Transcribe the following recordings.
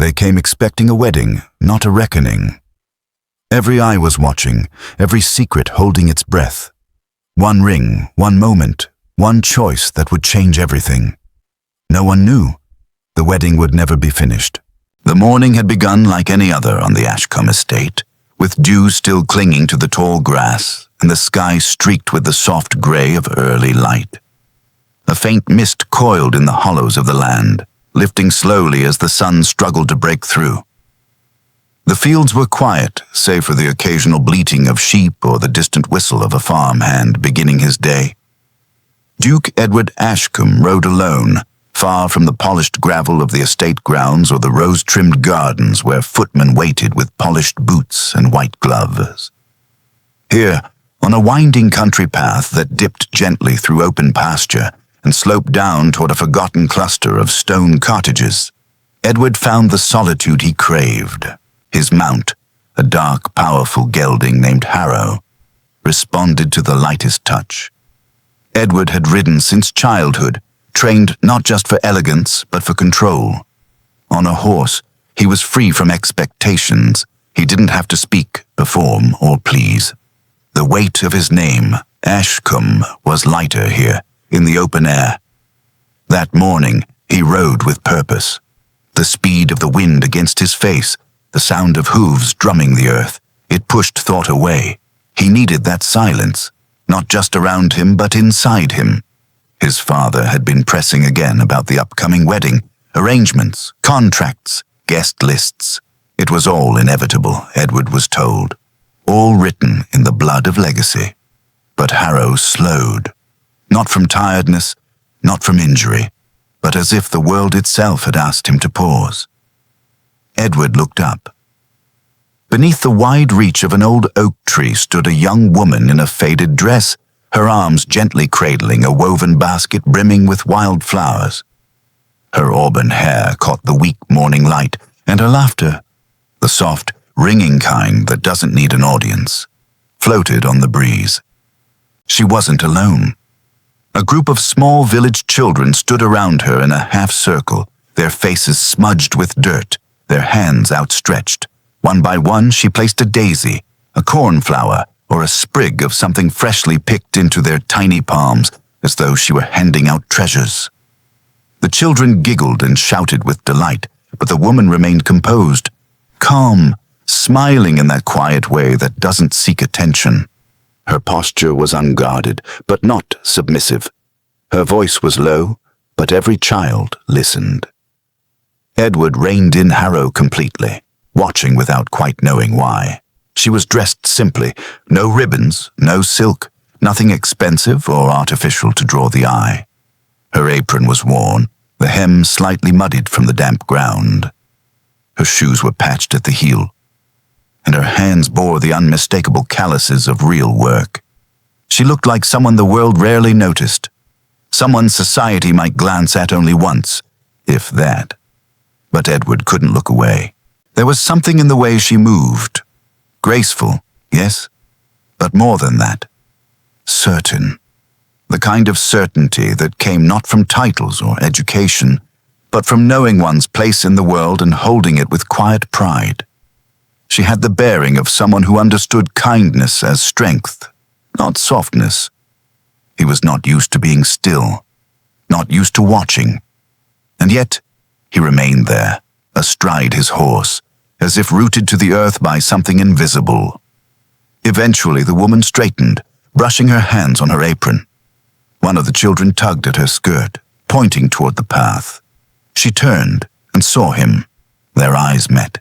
They came expecting a wedding, not a reckoning. Every eye was watching, every secret holding its breath. One ring, one moment, one choice that would change everything. No one knew. The wedding would never be finished. The morning had begun like any other on the Ashcombe estate, with dew still clinging to the tall grass and the sky streaked with the soft grey of early light. A faint mist coiled in the hollows of the land, lifting slowly as the sun struggled to break through. The fields were quiet, save for the occasional bleating of sheep or the distant whistle of a farmhand beginning his day. Duke Edward Ashcombe rode alone, far from the polished gravel of the estate grounds or the rose-trimmed gardens where footmen waited with polished boots and white gloves. Here, on a winding country path that dipped gently through open pasture and sloped down toward a forgotten cluster of stone cottages, Edward found the solitude he craved. His mount, a dark, powerful gelding named Harrow, responded to the lightest touch. Edward had ridden since childhood, trained not just for elegance but for control. On a horse, he was free from expectations. He didn't have to speak, perform, or please. The weight of his name, Ashcombe, was lighter here, in the open air. That morning, he rode with purpose. The speed of the wind against his face, the sound of hooves drumming the earth, it pushed thought away. He needed that silence, not just around him but inside him. His father had been pressing again about the upcoming wedding, arrangements, contracts, guest lists. It was all inevitable, Edward was told, all written in the blood of legacy. But Harrow slowed, not from tiredness, not from injury, but as if the world itself had asked him to pause. Edward looked up. Beneath the wide reach of an old oak tree stood a young woman in a faded dress, her arms gently cradling a woven basket brimming with wild flowers. Her auburn hair caught the weak morning light, and her laughter, the soft, ringing kind that doesn't need an audience, floated on the breeze. She wasn't alone. A group of small village children stood around her in a half-circle, their faces smudged with dirt, their hands outstretched. One by one she placed a daisy, a cornflower, or a sprig of something freshly picked into their tiny palms, as though she were handing out treasures. The children giggled and shouted with delight, but the woman remained composed, calm, smiling in that quiet way that doesn't seek attention. Her posture was unguarded, but not submissive. Her voice was low, but every child listened. Edward reined in Harrow completely, watching without quite knowing why. She was dressed simply, no ribbons, no silk, nothing expensive or artificial to draw the eye. Her apron was worn, the hem slightly muddied from the damp ground. Her shoes were patched at the heel, and her hands bore the unmistakable calluses of real work. She looked like someone the world rarely noticed, someone society might glance at only once, if that. But Edward couldn't look away. There was something in the way she moved. Graceful, yes, but more than that. Certain. The kind of certainty that came not from titles or education, but from knowing one's place in the world and holding it with quiet pride. She had the bearing of someone who understood kindness as strength, not softness. He was not used to being still, not used to watching. And yet, he remained there, astride his horse, as if rooted to the earth by something invisible. Eventually, the woman straightened, brushing her hands on her apron. One of the children tugged at her skirt, pointing toward the path. She turned and saw him. Their eyes met.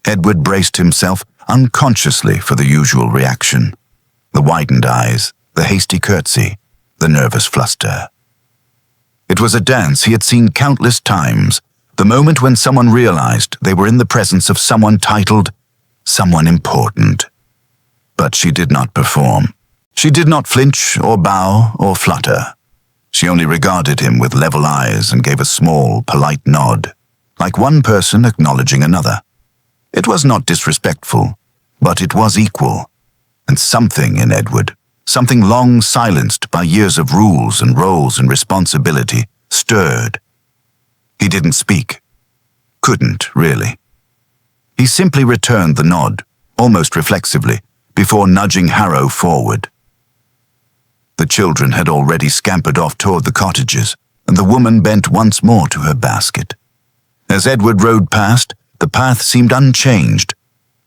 Edward braced himself unconsciously for the usual reaction. The widened eyes, the hasty curtsy, the nervous fluster. It was a dance he had seen countless times, the moment when someone realized they were in the presence of someone titled, someone important. But she did not perform. She did not flinch or bow or flutter. She only regarded him with level eyes and gave a small, polite nod, like one person acknowledging another. It was not disrespectful, but it was equal. And something in Edward, something long silenced by years of rules and roles and responsibility, stirred. He didn't speak. couldn't, really. He simply returned the nod, almost reflexively, before nudging Harrow forward. The children had already scampered off toward the cottages, and the woman bent once more to her basket. As Edward rode past, the path seemed unchanged.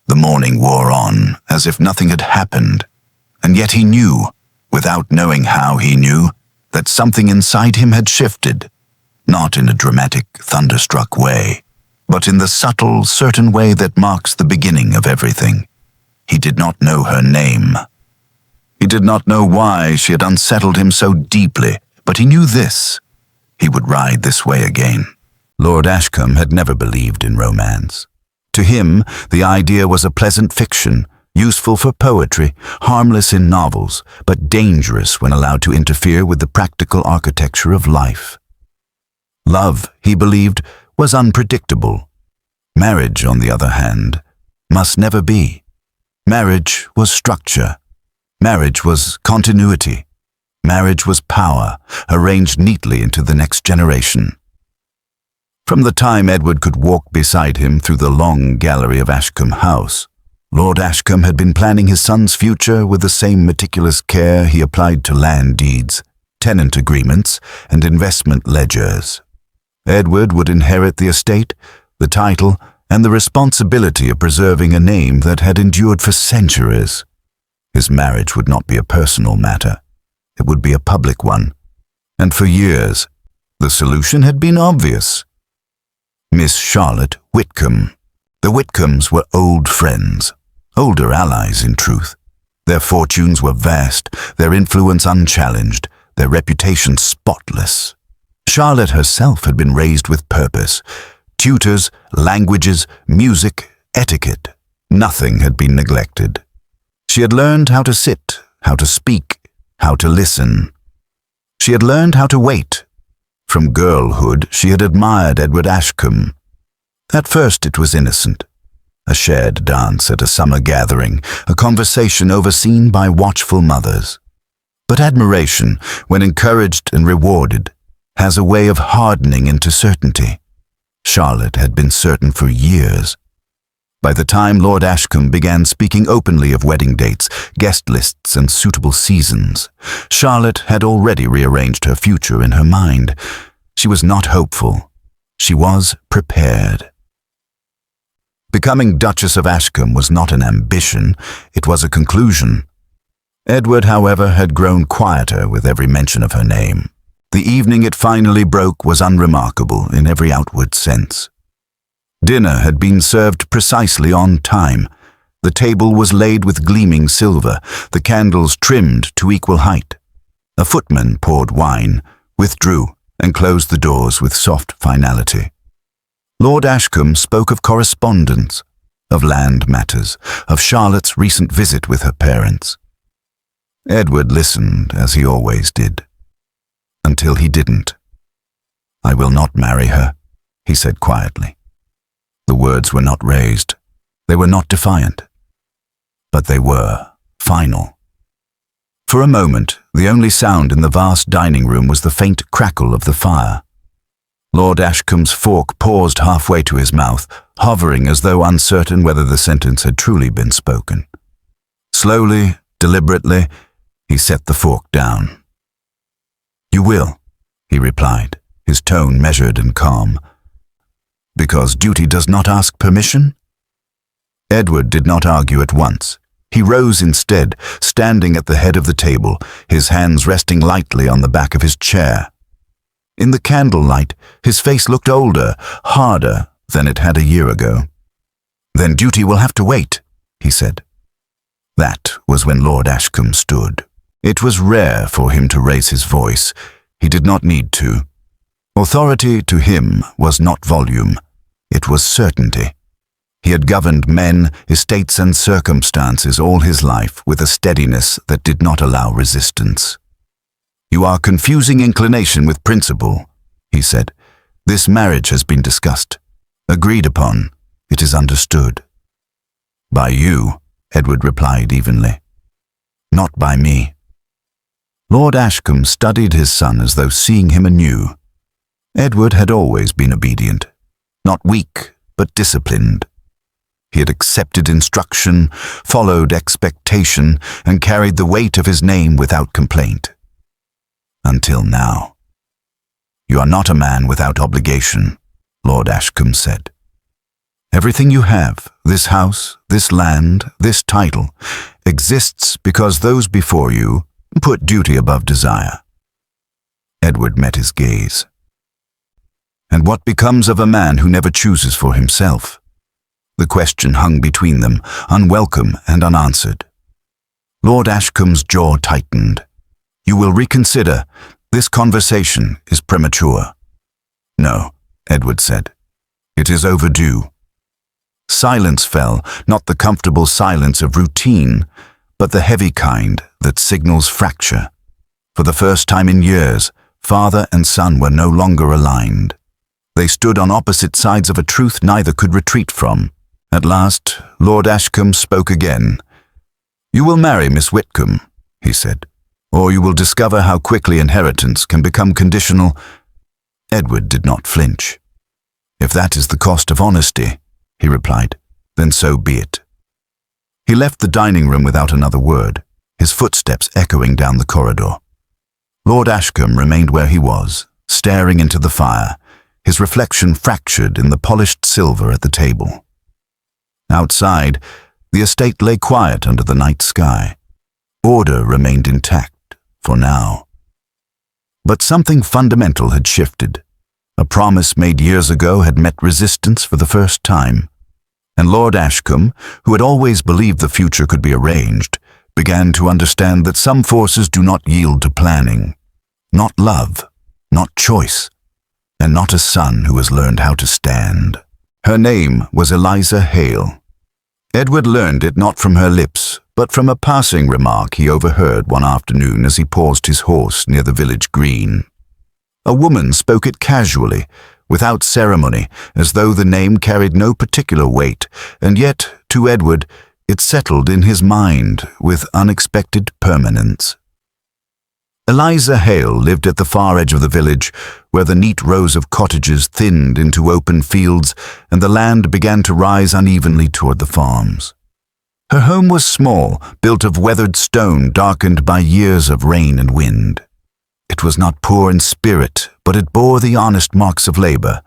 The morning wore on, as if nothing had happened, and yet he knew, without knowing how he knew, that something inside him had shifted, not in a dramatic, thunderstruck way, but in the subtle, certain way that marks the beginning of everything. He did not know her name. He did not know why she had unsettled him so deeply, but he knew this: he would ride this way again. Lord Ashcombe had never believed in romance. To him, the idea was a pleasant fiction, useful for poetry, harmless in novels, but dangerous when allowed to interfere with the practical architecture of life. Love, he believed, was unpredictable. Marriage, on the other hand, must never be. Marriage was structure. Marriage was continuity. Marriage was power, arranged neatly into the next generation. From the time Edward could walk beside him through the long gallery of Ashcombe House, Lord Ashcombe had been planning his son's future with the same meticulous care he applied to land deeds, tenant agreements, and investment ledgers. Edward would inherit the estate, the title, and the responsibility of preserving a name that had endured for centuries. His marriage would not be a personal matter. It would be a public one. And for years, the solution had been obvious. Miss Charlotte Whitcomb. The Whitcombes were old friends, older allies in truth. Their fortunes were vast, their influence unchallenged, their reputation spotless. Charlotte herself had been raised with purpose. Tutors, languages, music, etiquette. Nothing had been neglected. She had learned how to sit, how to speak, how to listen. She had learned how to wait. From girlhood, she had admired Edward Ashcombe. At first it was innocent. A shared dance at a summer gathering, a conversation overseen by watchful mothers. But admiration, when encouraged and rewarded, has a way of hardening into certainty. Charlotte had been certain for years. By the time Lord Ashcombe began speaking openly of wedding dates, guest lists, and suitable seasons, Charlotte had already rearranged her future in her mind. She was not hopeful. She was prepared. Becoming Duchess of Ashcombe was not an ambition, it was a conclusion. Edward, however, had grown quieter with every mention of her name. The evening it finally broke was unremarkable in every outward sense. Dinner had been served precisely on time. The table was laid with gleaming silver, the candles trimmed to equal height. A footman poured wine, withdrew, and closed the doors with soft finality. Lord Ashcombe spoke of correspondence, of land matters, of Charlotte's recent visit with her parents. Edward listened, as he always did. Until he didn't. "I will not marry her," he said quietly. The words were not raised. They were not defiant. But they were final. For a moment, the only sound in the vast dining room was the faint crackle of the fire. Lord Ashcombe's fork paused halfway to his mouth, hovering as though uncertain whether the sentence had truly been spoken. Slowly, deliberately, he set the fork down. "You will," he replied, his tone measured and calm. "Because duty does not ask permission?" Edward did not argue at once. He rose instead, standing at the head of the table, his hands resting lightly on the back of his chair. In the candlelight, his face looked older, harder than it had a year ago. "Then duty will have to wait," he said. That was when Lord Ashcombe stood. It was rare for him to raise his voice. He did not need to. Authority to him was not volume. It was certainty. He had governed men, estates, and circumstances all his life with a steadiness that did not allow resistance. "You are confusing inclination with principle," he said. "This marriage has been discussed, agreed upon. It is understood." "By you," Edward replied evenly. "Not by me." Lord Ashcombe studied his son as though seeing him anew. Edward had always been obedient. not weak, but disciplined. He had accepted instruction, followed expectation, and carried the weight of his name without complaint. Until now. "You are not a man without obligation," Lord Ashcombe said. "Everything you have, this house, this land, this title, exists because those before you put duty above desire." Edward met his gaze. "And what becomes of a man who never chooses for himself?" The question hung between them, unwelcome and unanswered. Lord Ashcombe's jaw tightened. "You will reconsider. This conversation is premature." "No," Edward said. "It is overdue." Silence fell, not the comfortable silence of routine, but the heavy kind that signals fracture. For the first time in years, father and son were no longer aligned. They stood on opposite sides of a truth neither could retreat from. At last, Lord Ashcombe spoke again. "You will marry Miss Whitcomb," he said, "or you will discover how quickly inheritance can become conditional." Edward did not flinch. "If that is the cost of honesty," he replied, "then so be it." He left the dining room without another word, his footsteps echoing down the corridor. Lord Ashcombe remained where he was, staring into the fire, his reflection fractured in the polished silver at the table. Outside, the estate lay quiet under the night sky. Order remained intact, for now. But something fundamental had shifted. A promise made years ago had met resistance for the first time. And Lord Ashcombe, who had always believed the future could be arranged, began to understand that some forces do not yield to planning. Not love, not choice, and not a son who has learned how to stand. Her name was Eliza Hale. Edward learned it not from her lips, but from a passing remark he overheard one afternoon as he paused his horse near the village green. A woman spoke it casually, without ceremony, as though the name carried no particular weight, and yet, to Edward, it settled in his mind with unexpected permanence. Eliza Hale lived at the far edge of the village, where the neat rows of cottages thinned into open fields and the land began to rise unevenly toward the farms. Her home was small, built of weathered stone darkened by years of rain and wind. It was not poor in spirit, but it bore the honest marks of labor: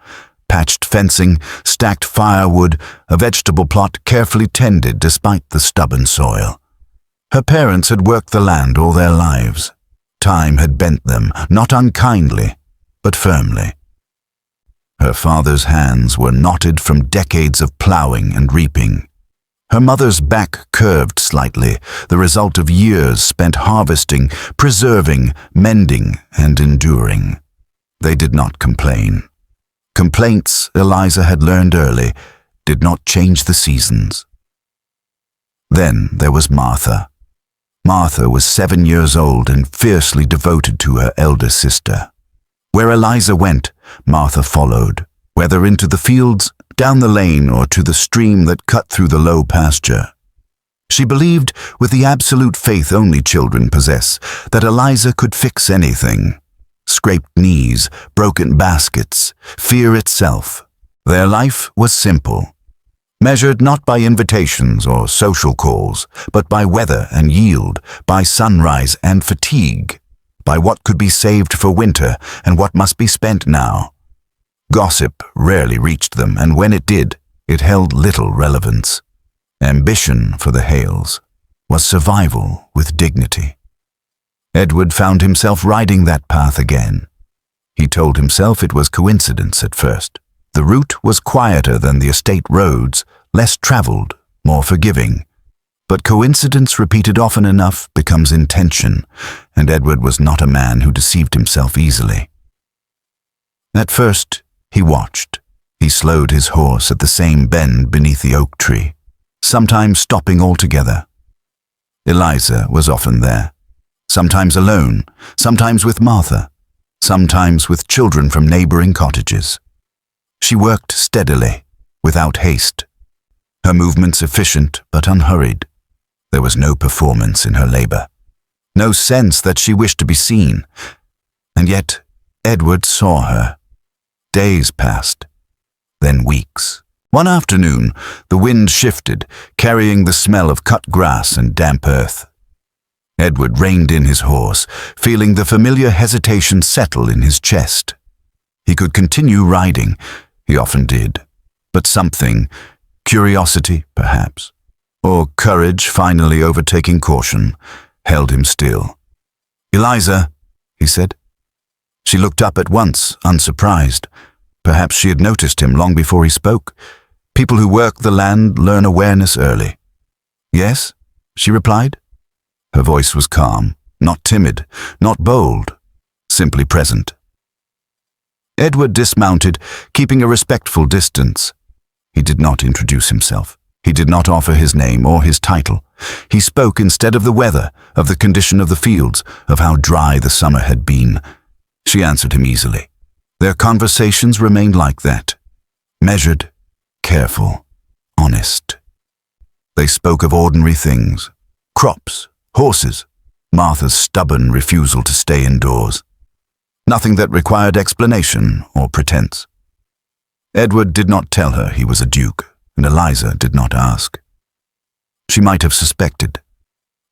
patched fencing, stacked firewood, a vegetable plot carefully tended despite the stubborn soil. Her parents had worked the land all their lives. Time had bent them, not unkindly, but firmly. Her father's hands were knotted from decades of plowing and reaping. Her mother's back curved slightly, the result of years spent harvesting, preserving, mending, and enduring. They did not complain. Complaints, Eliza had learned early, did not change the seasons. Then there was Martha. Martha was 7 years old and fiercely devoted to her elder sister. Where Eliza went, Martha followed, whether into the fields, down the lane, or to the stream that cut through the low pasture. She believed, with the absolute faith only children possess, that Eliza could fix anything. Scraped knees, broken baskets, fear itself. Their life was simple. Measured not by invitations or social calls, but by weather and yield, by sunrise and fatigue, by what could be saved for winter and what must be spent now. Gossip rarely reached them, and when it did, it held little relevance. Ambition for the Hales was survival with dignity. Edward found himself riding that path again. He told himself it was coincidence at first. The route was quieter than the estate roads, less traveled, more forgiving. But coincidence repeated often enough becomes intention, and Edward was not a man who deceived himself easily. At first, he watched. He slowed his horse at the same bend beneath the oak tree, sometimes stopping altogether. Eliza was often there, sometimes alone, sometimes with Martha, sometimes with children from neighboring cottages. She worked steadily, without haste. Her movements efficient but unhurried. There was no performance in her labor, no sense that she wished to be seen. And yet Edward saw her. Days passed. then weeks. One afternoon, the wind shifted, carrying the smell of cut grass and damp earth. Edward reined in his horse, feeling the familiar hesitation settle in his chest. He could continue riding, he often did, but something, curiosity perhaps, or courage finally overtaking caution, held him still. "Eliza," he said. She looked up at once, unsurprised. Perhaps she had noticed him long before he spoke. People who work the land learn awareness early. "Yes," she replied. Her voice was calm, not timid, not bold, simply present. Edward dismounted, keeping a respectful distance. He did not introduce himself. He did not offer his name or his title. He spoke instead of the weather, of the condition of the fields, of how dry the summer had been. She answered him easily. Their conversations remained like that, measured, careful, honest. They spoke of ordinary things, crops, horses, Martha's stubborn refusal to stay indoors. Nothing that required explanation or pretense. Edward did not tell her he was a duke, and Eliza did not ask. She might have suspected.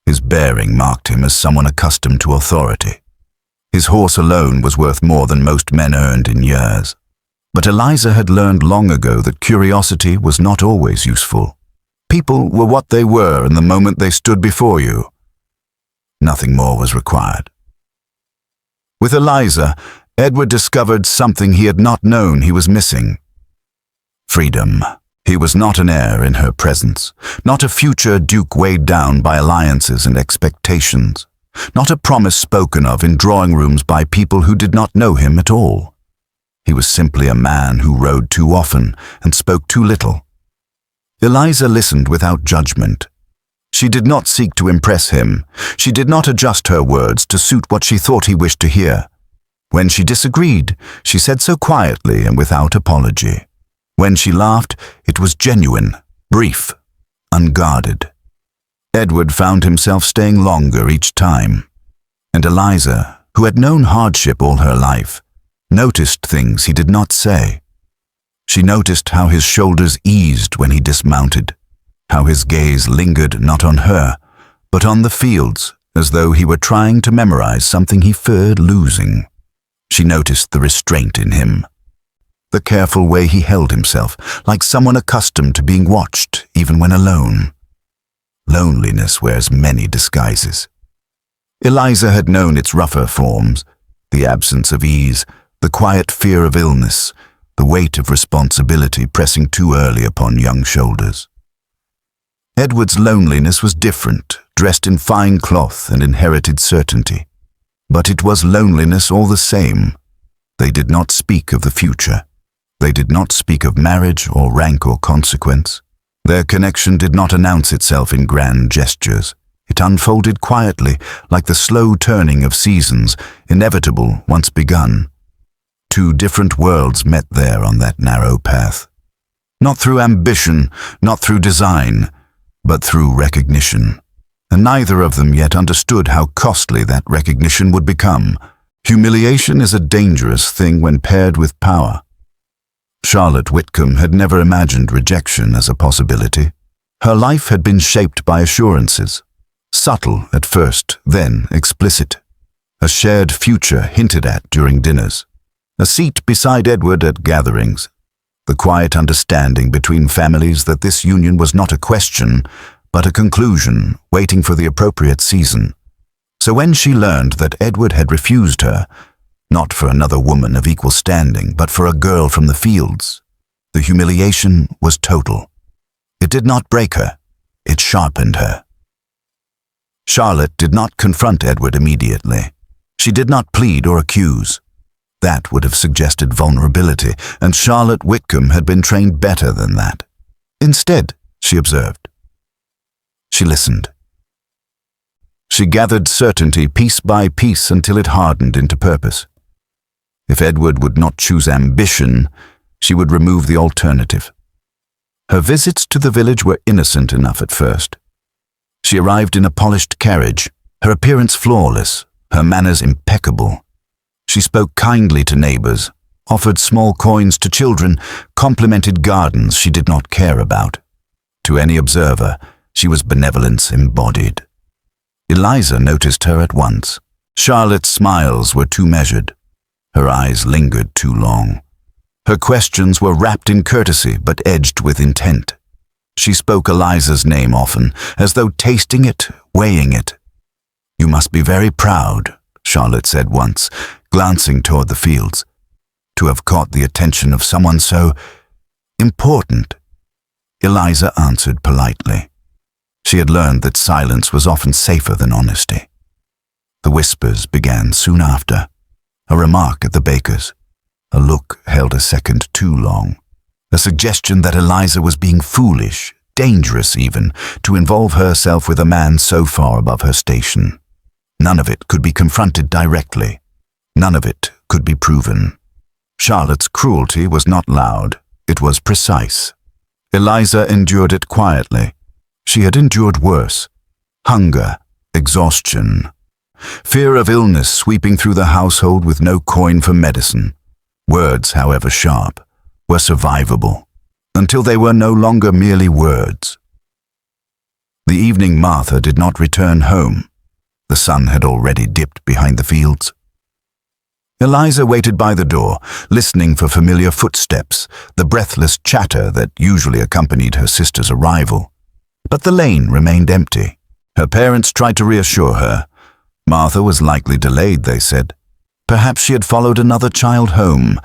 His bearing marked him as someone accustomed to authority. His horse alone was worth more than most men earned in years. But Eliza had learned long ago that curiosity was not always useful. People were what they were in the moment they stood before you. Nothing more was required. With Eliza, Edward discovered something he had not known he was missing. Freedom. He was not an heir in her presence, not a future duke weighed down by alliances and expectations, not a promise spoken of in drawing rooms by people who did not know him at all. He was simply a man who rode too often and spoke too little. Eliza listened without judgment. She did not seek to impress him. She did not adjust her words to suit what she thought he wished to hear. When she disagreed, she said so quietly and without apology. When she laughed, it was genuine, brief, unguarded. Edward found himself staying longer each time, and Eliza, who had known hardship all her life, noticed things he did not say. She noticed how his shoulders eased when he dismounted, how his gaze lingered not on her, but on the fields, as though he were trying to memorize something he feared losing. She noticed the restraint in him, the careful way he held himself, like someone accustomed to being watched, even when alone. Loneliness wears many disguises. Eliza had known its rougher forms, the absence of ease, the quiet fear of illness, the weight of responsibility pressing too early upon young shoulders. Edward's loneliness was different, dressed in fine cloth and inherited certainty. But it was loneliness all the same. They did not speak of the future. They did not speak of marriage or rank or consequence. Their connection did not announce itself in grand gestures. It unfolded quietly, like the slow turning of seasons, inevitable once begun. Two different worlds met there on that narrow path. Not through ambition, not through design, but through recognition. And neither of them yet understood how costly that recognition would become. Humiliation is a dangerous thing when paired with power. Charlotte Whitcomb had never imagined rejection as a possibility. Her life had been shaped by assurances, subtle at first, then explicit. A shared future hinted at during dinners. A seat beside Edward at gatherings. The quiet understanding between families that this union was not a question, but a conclusion waiting for the appropriate season. So when she learned that Edward had refused her, not for another woman of equal standing, but for a girl from the fields, the humiliation was total. It did not break her, it sharpened her. Charlotte did not confront Edward immediately. She did not plead or accuse. That would have suggested vulnerability, and Charlotte Whitcomb had been trained better than that. Instead, she observed. She listened. She gathered certainty piece by piece until it hardened into purpose. If Edward would not choose ambition, she would remove the alternative. Her visits to the village were innocent enough at first. She arrived in a polished carriage, her appearance flawless, her manners impeccable. She spoke kindly to neighbors, offered small coins to children, complimented gardens she did not care about. To any observer, she was benevolence embodied. Eliza noticed her at once. Charlotte's smiles were too measured. Her eyes lingered too long. Her questions were wrapped in courtesy but edged with intent. She spoke Eliza's name often, as though tasting it, weighing it. "You must be very proud," Charlotte said once, glancing toward the fields, "to have caught the attention of someone so important." Eliza answered politely. She had learned that silence was often safer than honesty. The whispers began soon after. A remark at the baker's. A look held a second too long. A suggestion that Eliza was being foolish, dangerous even, to involve herself with a man so far above her station. None of it could be confronted directly. None of it could be proven. Charlotte's cruelty was not loud. It was precise. Eliza endured it quietly. She had endured worse. Hunger, exhaustion, fear of illness sweeping through the household with no coin for medicine. Words, however sharp, were survivable, until they were no longer merely words. The evening Martha did not return home. The sun had already dipped behind the fields. Eliza waited by the door, listening for familiar footsteps, the breathless chatter that usually accompanied her sister's arrival. But the lane remained empty. Her parents tried to reassure her. Martha was likely delayed, they said. Perhaps she had followed another child home.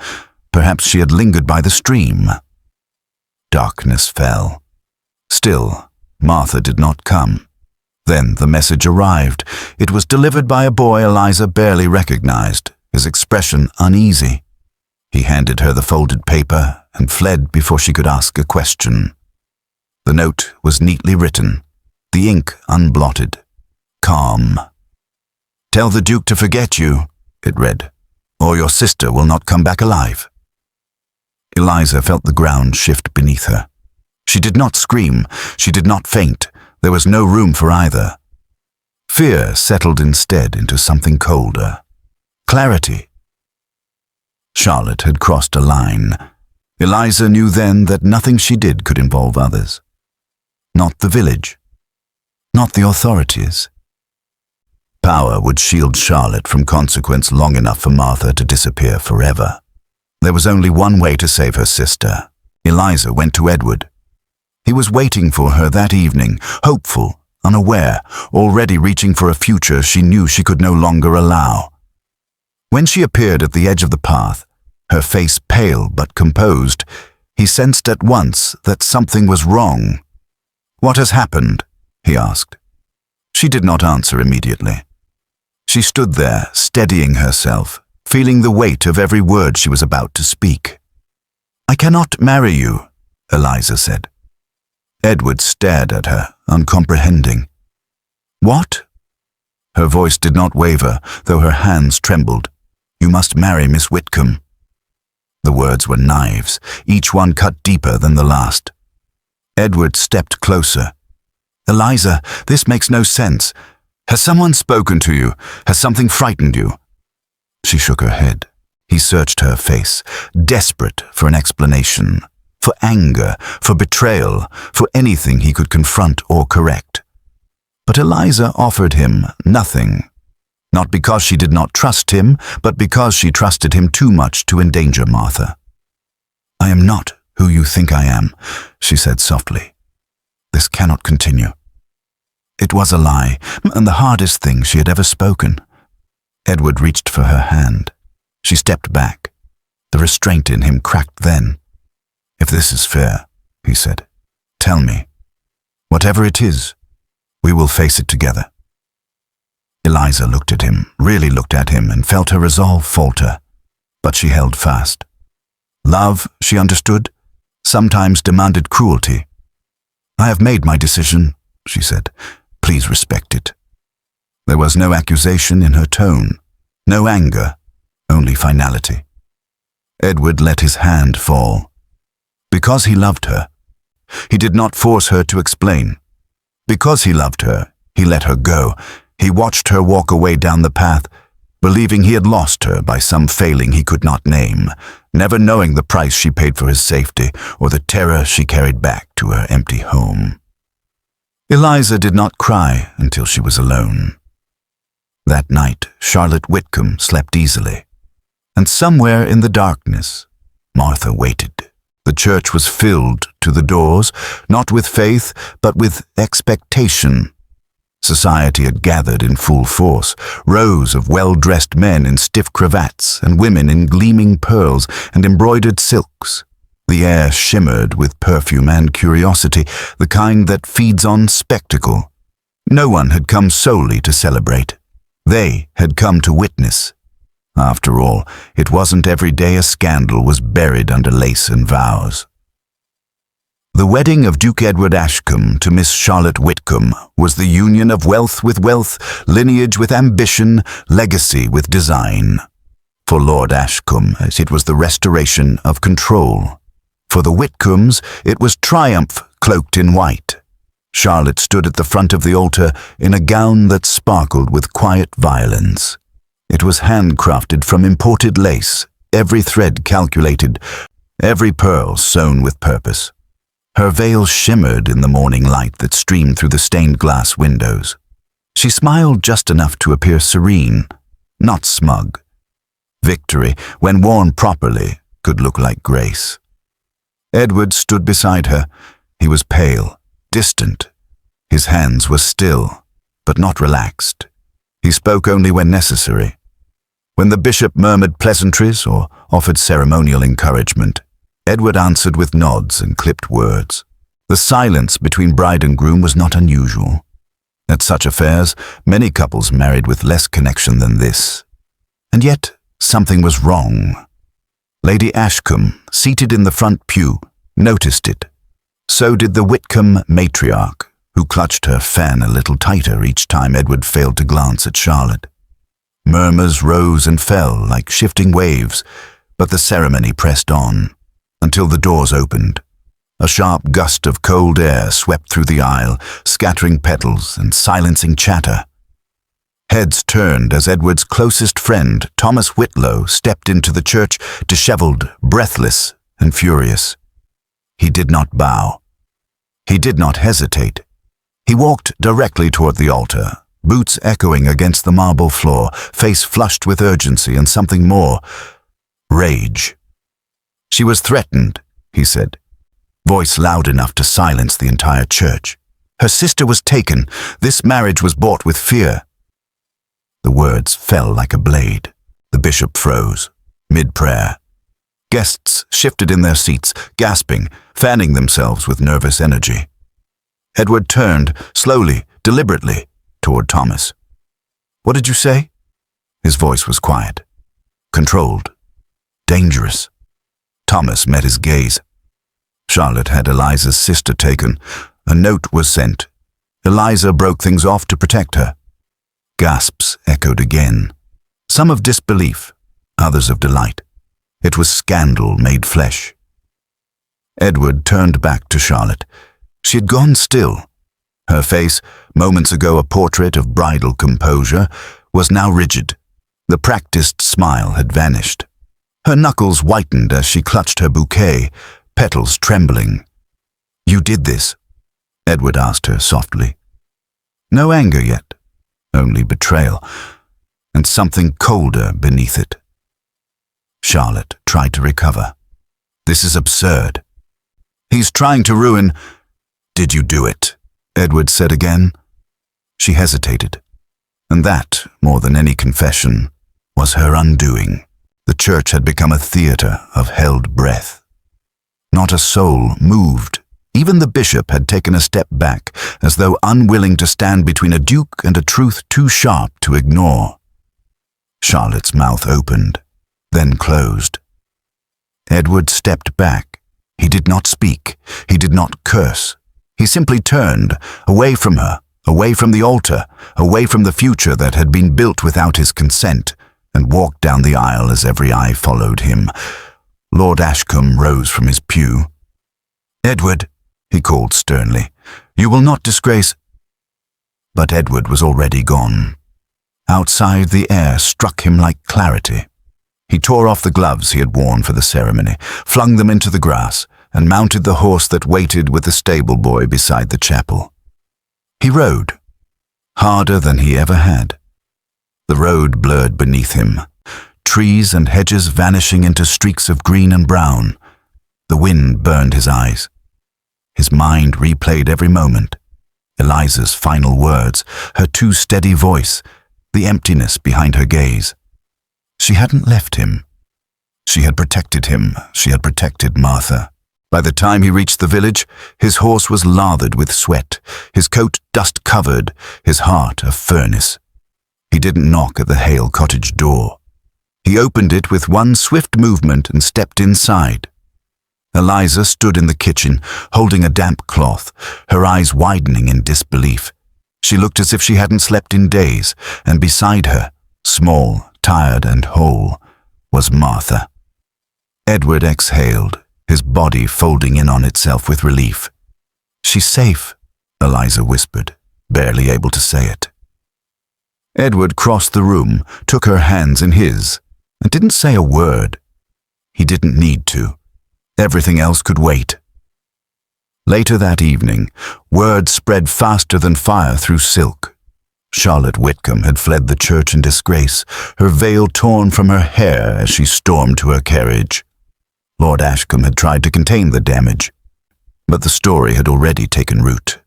Perhaps she had lingered by the stream. Darkness fell. Still, Martha did not come. Then the message arrived. It was delivered by a boy Eliza barely recognized, his expression uneasy. He handed her the folded paper and fled before she could ask a question. The note was neatly written, the ink unblotted, calm. "Tell the Duke to forget you," it read, "or your sister will not come back alive." Eliza felt the ground shift beneath her. She did not scream, she did not faint. There was no room for either. Fear settled instead into something colder. Clarity. Charlotte had crossed a line. Eliza knew then that nothing she did could involve others. Not the village. Not the authorities. Power would shield Charlotte from consequence long enough for Martha to disappear forever. There was only one way to save her sister. Eliza went to Edward. He was waiting for her that evening, hopeful, unaware, already reaching for a future she knew she could no longer allow. When she appeared at the edge of the path, her face pale but composed, he sensed at once that something was wrong. "What has happened?" he asked. She did not answer immediately. She stood there, steadying herself, feeling the weight of every word she was about to speak. "I cannot marry you," Eliza said. Edward stared at her, uncomprehending. "What?" Her voice did not waver, though her hands trembled. "You must marry Miss Whitcomb." The words were knives, each one cut deeper than the last. Edward stepped closer. "Eliza, this makes no sense. Has someone spoken to you? Has something frightened you?" She shook her head. He searched her face, desperate for an explanation, for anger, for betrayal, for anything he could confront or correct. But Eliza offered him nothing. Not because she did not trust him, but because she trusted him too much to endanger Martha. "I am not who you think I am," she said softly. "This cannot continue." It was a lie, and the hardest thing she had ever spoken. Edward reached for her hand. She stepped back. The restraint in him cracked then. "If this is fair," he said, "tell me. Whatever it is, we will face it together." Eliza looked at him, really looked at him, and felt her resolve falter. But she held fast. Love, she understood, sometimes demanded cruelty. "I have made my decision," she said. "Please respect it." There was no accusation in her tone, no anger, only finality. Edward let his hand fall. Because he loved her. He did not force her to explain. Because he loved her, he let her go. He watched her walk away down the path, believing he had lost her by some failing he could not name, never knowing the price she paid for his safety or the terror she carried back to her empty home. Eliza did not cry until she was alone. That night, Charlotte Whitcomb slept easily, and somewhere in the darkness, Martha waited. The church was filled to the doors, not with faith, but with expectation. Society had gathered in full force, rows of well-dressed men in stiff cravats and women in gleaming pearls and embroidered silks. The air shimmered with perfume and curiosity, the kind that feeds on spectacle. No one had come solely to celebrate. They had come to witness. After all, it wasn't every day a scandal was buried under lace and vows. The wedding of Duke Edward Ashcombe to Miss Charlotte Whitcomb was the union of wealth with wealth, lineage with ambition, legacy with design. For Lord Ashcombe, it was the restoration of control. For the Whitcombes, it was triumph cloaked in white. Charlotte stood at the front of the altar in a gown that sparkled with quiet violence. It was handcrafted from imported lace, every thread calculated, every pearl sewn with purpose. Her veil shimmered in the morning light that streamed through the stained glass windows. She smiled just enough to appear serene, not smug. Victory, when worn properly, could look like grace. Edward stood beside her. He was pale, distant. His hands were still, but not relaxed. He spoke only when necessary. When the bishop murmured pleasantries or offered ceremonial encouragement, Edward answered with nods and clipped words. The silence between bride and groom was not unusual. At such affairs, many couples married with less connection than this. And yet, something was wrong. Lady Ashcombe, seated in the front pew, noticed it. So did the Whitcomb matriarch, who clutched her fan a little tighter each time Edward failed to glance at Charlotte. Murmurs rose and fell like shifting waves, but the ceremony pressed on, until the doors opened. A sharp gust of cold air swept through the aisle, scattering petals and silencing chatter. Heads turned as Edward's closest friend, Thomas Whitlow, stepped into the church, disheveled, breathless, and furious. He did not bow. He did not hesitate. He walked directly toward the altar, boots echoing against the marble floor, face flushed with urgency and something more, rage. She was threatened, he said, voice loud enough to silence the entire church. Her sister was taken. This marriage was bought with fear. The words fell like a blade. The bishop froze, mid-prayer. Guests shifted in their seats, gasping, fanning themselves with nervous energy. Edward turned, slowly, deliberately, toward Thomas. "What did you say?" His voice was quiet, controlled, dangerous. Thomas met his gaze. Charlotte had Eliza's sister taken. A note was sent. Eliza broke things off to protect her. Gasps echoed again, some of disbelief, others of delight. It was scandal made flesh. Edward turned back to Charlotte. She had gone still. Her face, moments ago a portrait of bridal composure, was now rigid. The practiced smile had vanished. Her knuckles whitened as she clutched her bouquet, petals trembling. "You did this?" Edward asked her softly. No anger yet, only betrayal, and something colder beneath it. Charlotte tried to recover. "This is absurd. He's trying to ruin—" "Did you do it?" Edward said again. She hesitated, and that, more than any confession, was her undoing. The church had become a theater of held breath. Not a soul moved. Even the bishop had taken a step back, as though unwilling to stand between a duke and a truth too sharp to ignore. Charlotte's mouth opened, then closed. Edward stepped back. He did not speak. He did not curse. He simply turned, away from her, away from the altar, away from the future that had been built without his consent, and walked down the aisle as every eye followed him. Lord Ashcombe rose from his pew. "Edward," he called sternly, "you will not disgrace—" But Edward was already gone, Outside, the air struck him like clarity. He tore off the gloves he had worn for the ceremony, flung them into the grass, and mounted the horse that waited with the stable boy beside the chapel. He rode, harder than he ever had. The road blurred beneath him, trees and hedges vanishing into streaks of green and brown. The wind burned his eyes. His mind replayed every moment. Eliza's final words, her too steady voice, the emptiness behind her gaze. She hadn't left him. She had protected him. She had protected Martha. By the time he reached the village, his horse was lathered with sweat, his coat dust-covered, his heart a furnace. He didn't knock at the Hale cottage door. He opened it with one swift movement and stepped inside. Eliza stood in the kitchen, holding a damp cloth, her eyes widening in disbelief. She looked as if she hadn't slept in days, and beside her, small, tired and whole, was Martha. Edward exhaled, his body folding in on itself with relief. "She's safe," Eliza whispered, barely able to say it. Edward crossed the room, took her hands in his, and didn't say a word. He didn't need to. Everything else could wait. Later that evening, word spread faster than fire through silk. Charlotte Whitcomb had fled the church in disgrace, her veil torn from her hair as she stormed to her carriage. Lord Ashcombe had tried to contain the damage, but the story had already taken root.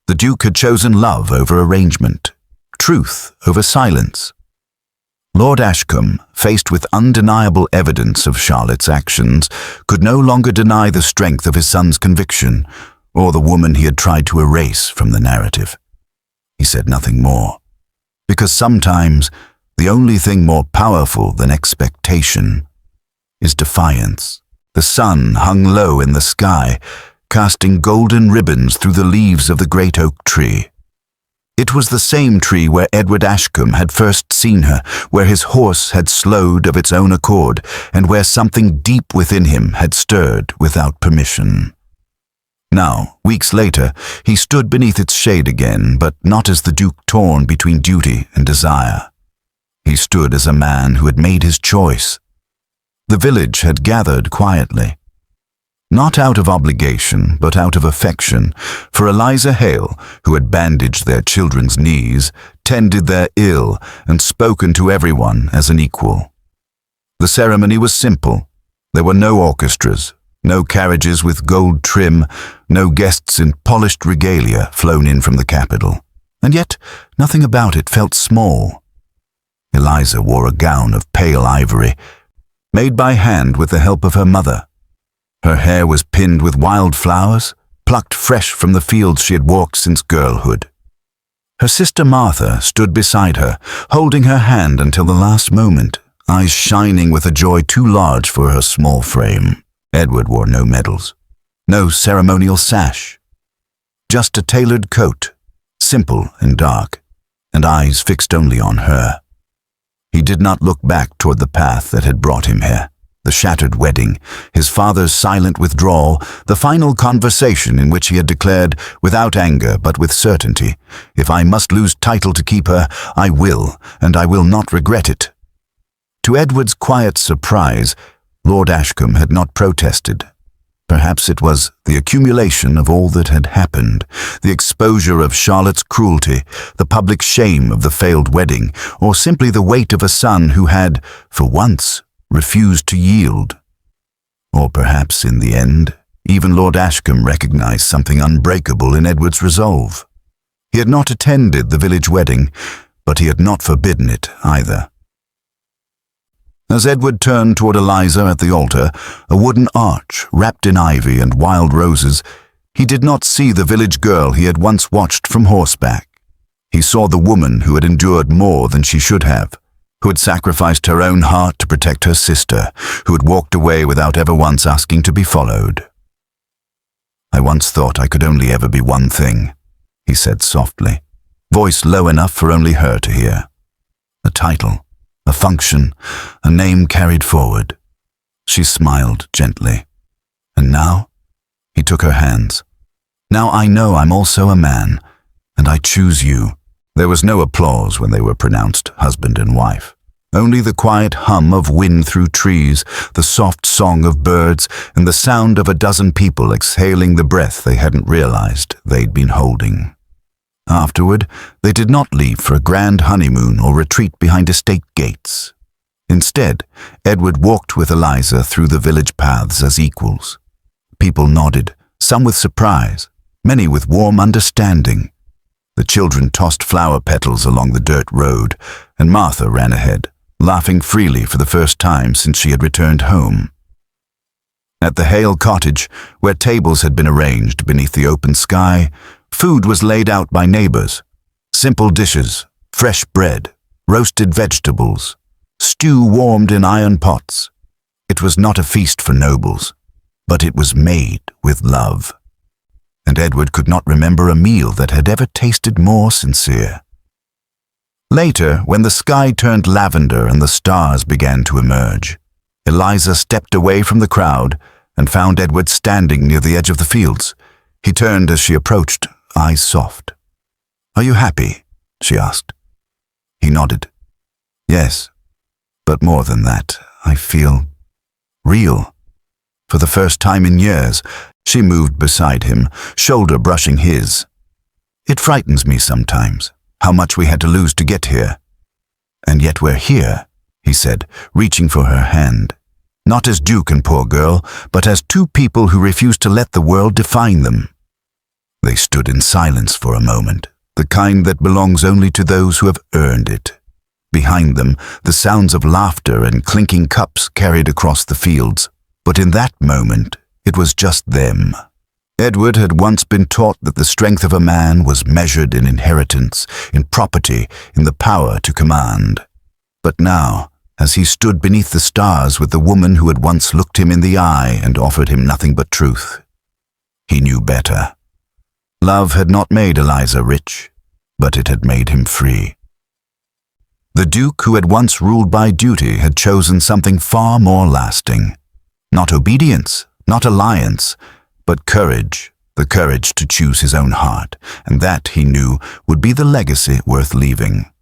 The Duke had chosen love over arrangement, truth over silence. Lord Ashcombe, faced with undeniable evidence of Charlotte's actions, could no longer deny the strength of his son's conviction, or the woman he had tried to erase from the narrative. He said nothing more, because sometimes the only thing more powerful than expectation is defiance. The sun hung low in the sky, casting golden ribbons through the leaves of the great oak tree. It was the same tree where Edward Ashcombe had first seen her, where his horse had slowed of its own accord, and where something deep within him had stirred without permission. Now, weeks later, he stood beneath its shade again, but not as the Duke torn between duty and desire. He stood as a man who had made his choice. The village had gathered quietly. Not out of obligation, but out of affection, for Eliza Hale, who had bandaged their children's knees, tended their ill, and spoken to everyone as an equal. The ceremony was simple. There were no orchestras, no carriages with gold trim, no guests in polished regalia flown in from the capital. And yet, nothing about it felt small. Eliza wore a gown of pale ivory, made by hand with the help of her mother. Her hair was pinned with wild flowers, plucked fresh from the fields she had walked since girlhood. Her sister Martha stood beside her, holding her hand until the last moment, eyes shining with a joy too large for her small frame. Edward wore no medals, no ceremonial sash, just a tailored coat, simple and dark, and eyes fixed only on her. He did not look back toward the path that had brought him here. The shattered wedding, his father's silent withdrawal, the final conversation in which he had declared, without anger but with certainty, "If I must lose title to keep her, I will, and I will not regret it." To Edward's quiet surprise, Lord Ashcombe had not protested. Perhaps it was the accumulation of all that had happened, the exposure of Charlotte's cruelty, the public shame of the failed wedding, or simply the weight of a son who had, for once, refused to yield. Or perhaps, in the end, even Lord Ashcombe recognized something unbreakable in Edward's resolve. He had not attended the village wedding, but he had not forbidden it either. As Edward turned toward Eliza at the altar, a wooden arch wrapped in ivy and wild roses, he did not see the village girl he had once watched from horseback. He saw the woman who had endured more than she should have, who had sacrificed her own heart to protect her sister, who had walked away without ever once asking to be followed. "I once thought I could only ever be one thing," he said softly, voice low enough for only her to hear. A title, a function, a name carried forward. She smiled gently. "And now?" He took her hands. "Now I know I'm also a man, and I choose you. There was no applause when they were pronounced husband and wife. Only the quiet hum of wind through trees, the soft song of birds, and the sound of a dozen people exhaling the breath they hadn't realized they'd been holding. Afterward, they did not leave for a grand honeymoon or retreat behind estate gates. Instead, Edward walked with Eliza through the village paths as equals. People nodded, some with surprise, many with warm understanding. The children tossed flower petals along the dirt road, and Martha ran ahead, laughing freely for the first time since she had returned home. At the Hale cottage, where tables had been arranged beneath the open sky, food was laid out by neighbors. Simple dishes, fresh bread, roasted vegetables, stew warmed in iron pots. It was not a feast for nobles, but it was made with love. And Edward could not remember a meal that had ever tasted more sincere. Later, when the sky turned lavender and the stars began to emerge, Eliza stepped away from the crowd and found Edward standing near the edge of the fields. He turned as she approached, eyes soft. "Are you happy?" she asked. He nodded. "Yes, but more than that, I feel real." For the first time in years, she moved beside him, shoulder brushing his. "It frightens me sometimes, how much we had to lose to get here. And yet we're here," he said, reaching for her hand. "Not as Duke and poor girl, but as two people who refuse to let the world define them." They stood in silence for a moment, the kind that belongs only to those who have earned it. Behind them, the sounds of laughter and clinking cups carried across the fields. But in that moment, it was just them. Edward had once been taught that the strength of a man was measured in inheritance, in property, in the power to command. But now, as he stood beneath the stars with the woman who had once looked him in the eye and offered him nothing but truth, he knew better. Love had not made Eliza rich, but it had made him free. The Duke who had once ruled by duty had chosen something far more lasting. Not obedience, not alliance, but courage, the courage to choose his own heart, and that, he knew, would be the legacy worth leaving.